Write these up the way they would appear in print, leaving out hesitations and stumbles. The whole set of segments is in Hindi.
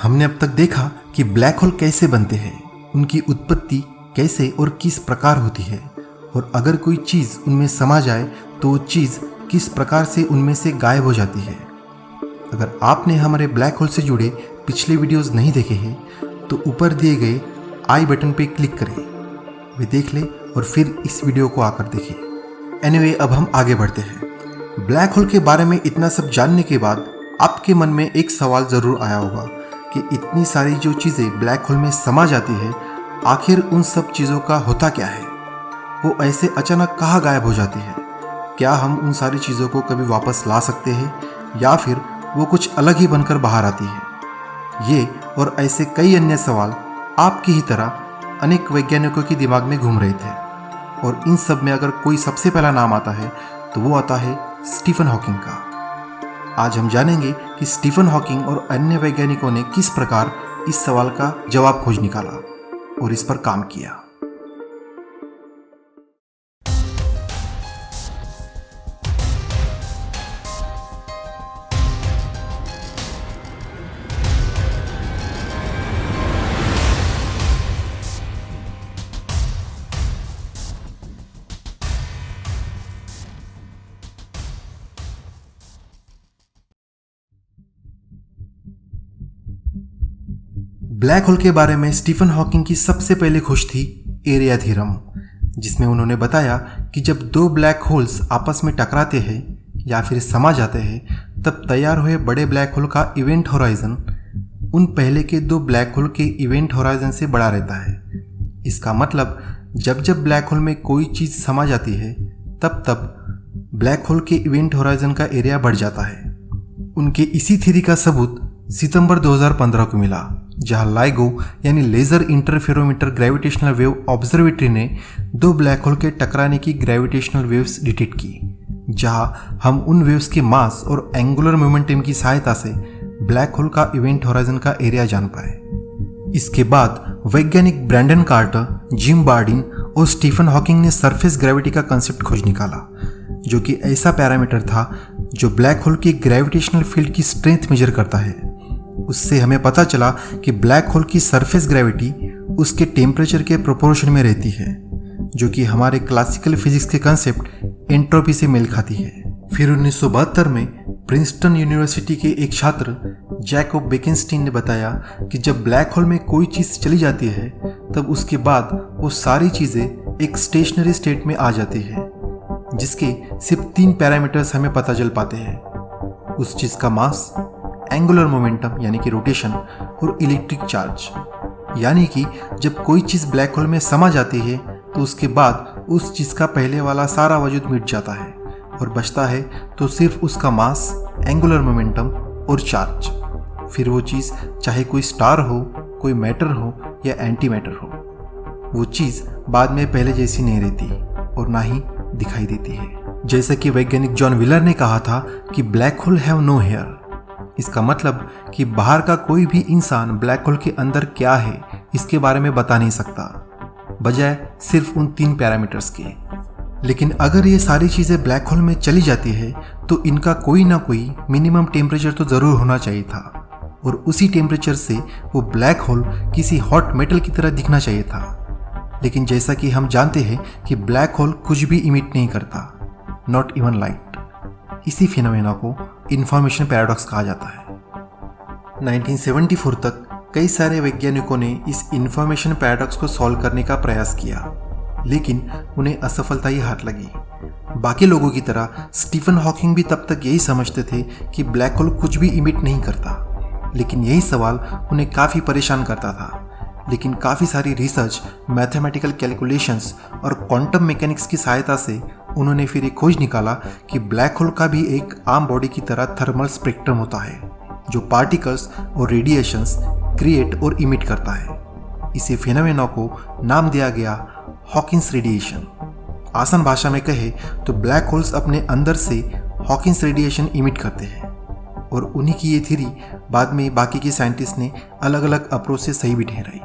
हमने अब तक देखा कि ब्लैक होल कैसे बनते हैं, उनकी उत्पत्ति कैसे और किस प्रकार होती है, और अगर कोई चीज़ उनमें समा जाए तो वो चीज़ किस प्रकार से उनमें से गायब हो जाती है। अगर आपने हमारे ब्लैक होल से जुड़े पिछले वीडियोस नहीं देखे हैं तो ऊपर दिए गए आई बटन पे क्लिक करें, वे देख लें और फिर इस वीडियो को आकर देखें। एनीवे, अब हम आगे बढ़ते हैं। ब्लैक होल के बारे में इतना सब जानने के बाद आपके मन में एक सवाल ज़रूर आया होगा कि इतनी सारी जो चीज़ें ब्लैक होल में समा जाती है, आखिर उन सब चीज़ों का होता क्या है? वो ऐसे अचानक कहाँ गायब हो जाती है? क्या हम उन सारी चीज़ों को कभी वापस ला सकते हैं या फिर वो कुछ अलग ही बनकर बाहर आती है? ये और ऐसे कई अन्य सवाल आपकी ही तरह अनेक वैज्ञानिकों के दिमाग में घूम रहे थे, और इन सब में अगर कोई सबसे पहला नाम आता है तो वो आता है स्टीफन हॉकिंग का। आज हम जानेंगे कि स्टीफन हॉकिंग और अन्य वैज्ञानिकों ने किस प्रकार इस सवाल का जवाब खोज निकाला और इस पर काम किया। ब्लैक होल के बारे में स्टीफन हॉकिंग की सबसे पहले खोज थी एरिया थ्योरम, जिसमें उन्होंने बताया कि जब दो ब्लैक होल्स आपस में टकराते हैं या फिर समा जाते हैं तब तैयार हुए बड़े ब्लैक होल का इवेंट होराइजन उन पहले के दो ब्लैक होल के इवेंट होराइजन से बड़ा रहता है। इसका मतलब जब जब ब्लैक होल में कोई चीज़ समा जाती है तब तब ब्लैक होल के इवेंट होराइजन का एरिया बढ़ जाता है। उनके इसी थ्योरी का सबूत सितंबर 2015 को मिला, जहां लाइगो यानी laser interferometer gravitational wave observatory ने दो ब्लैक होल के टकराने की ग्रेविटेशनल वेव्स डिटेक्ट की, जहां हम उन वेव्स के मास और एंगुलर मोमेंटम की सहायता से ब्लैक होल का इवेंट होराइजन का एरिया जान पाए। इसके बाद वैज्ञानिक ब्रैंडन कार्टर, जिम बार्डिन और स्टीफन हॉकिंग ने सरफेस ग्रेविटी का कंसेप्ट खोज निकाला, जो कि ऐसा पैरामीटर था जो ब्लैक होल की ग्रेविटेशनल फील्ड की स्ट्रेंथ मेजर करता है। उससे हमें पता चला कि ब्लैक होल की सरफेस ग्रेविटी उसके टेम्परेचर के प्रोपोर्शन में रहती है, जो कि हमारे क्लासिकल फिजिक्स के कंसेप्ट एंट्रोपी से मेल खाती है। फिर 1972 में प्रिंसटन यूनिवर्सिटी के एक छात्र जैकोब बेकेनस्टीन ने बताया कि जब ब्लैक होल में कोई चीज़ चली जाती है तब उसके बाद वो सारी चीज़ें एक स्टेशनरी स्टेट में आ जाती है, जिसके सिर्फ 3 पैरामीटर्स हमें पता चल पाते हैं। उस चीज़ का मास, एंगुलर मोमेंटम यानी कि रोटेशन, और इलेक्ट्रिक चार्ज। यानी कि जब कोई चीज़ ब्लैक होल में समा जाती है तो उसके बाद उस चीज़ का पहले वाला सारा वजूद मिट जाता है और बचता है तो सिर्फ उसका मास, एंगुलर मोमेंटम और चार्ज। फिर वो चीज़ चाहे कोई स्टार हो, कोई मैटर हो या एंटी मैटर हो, वो चीज़ बाद में पहले जैसी नहीं रहती और ना ही दिखाई देती है। जैसा कि वैज्ञानिक जॉन व्हीलर ने कहा था कि black hole have no hair. इसका मतलब कि बाहर का कोई भी इंसान ब्लैक होल के अंदर क्या है इसके बारे में बता नहीं सकता, बजाय सिर्फ उन 3 पैरामीटर्स के। लेकिन अगर ये सारी चीज़ें ब्लैक होल में चली जाती है तो इनका कोई ना कोई मिनिमम टेम्परेचर तो ज़रूर होना चाहिए था, और उसी टेम्परेचर से वो ब्लैक होल किसी हॉट मेटल की तरह दिखना चाहिए था। लेकिन जैसा कि हम जानते हैं कि ब्लैक होल कुछ भी इमिट नहीं करता, नॉट इवन लाइट। इसी फिनोमेना को इंफॉर्मेशन पैराडॉक्स कहा जाता है। 1974 तक कई सारे वैज्ञानिकों ने इस इंफॉर्मेशन पैराडॉक्स को सॉल्व करने का प्रयास किया, लेकिन उन्हें असफलता ही हाथ लगी। बाकी लोगों की तरह स्टीफन हॉकिंग भी तब तक यही समझते थे कि ब्लैक होल कुछ भी इमिट नहीं करता, लेकिन यही सवाल उन्हें काफ़ी परेशान करता था। लेकिन काफ़ी सारी रिसर्च, मैथमेटिकल कैलकुलेशंस और क्वांटम मैकेनिक्स की सहायता से उन्होंने फिर एक खोज निकाला कि ब्लैक होल का भी एक आम बॉडी की तरह थर्मल स्पेक्ट्रम होता है, जो पार्टिकल्स और रेडिएशंस क्रिएट और इमिट करता है। इसी फिनोमेना को नाम दिया गया हॉकिंस रेडिएशन। आसान भाषा में कहे तो ब्लैक होल्स अपने अंदर से हॉकिंस रेडिएशन इमिट करते हैं, और उन्हीं की ये थ्योरी बाद में बाकी के साइंटिस्ट ने अलग अलग अप्रोच से सही भी ठहराई।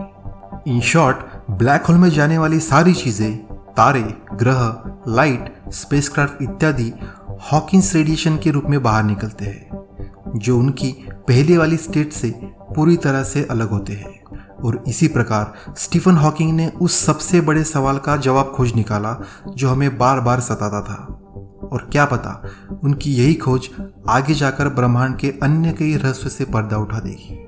इन शॉर्ट, ब्लैक होल में जाने वाली सारी चीज़ें, तारे, ग्रह, लाइट, स्पेसक्राफ्ट इत्यादि हॉकिंस रेडिएशन के रूप में बाहर निकलते हैं, जो उनकी पहले वाली स्टेट से पूरी तरह से अलग होते हैं। और इसी प्रकार स्टीफन हॉकिंग ने उस सबसे बड़े सवाल का जवाब खोज निकाला जो हमें बार बार सताता था। और क्या पता उनकी यही खोज आगे जाकर ब्रह्मांड के अन्य कई रहस्यों से पर्दा उठा देगी।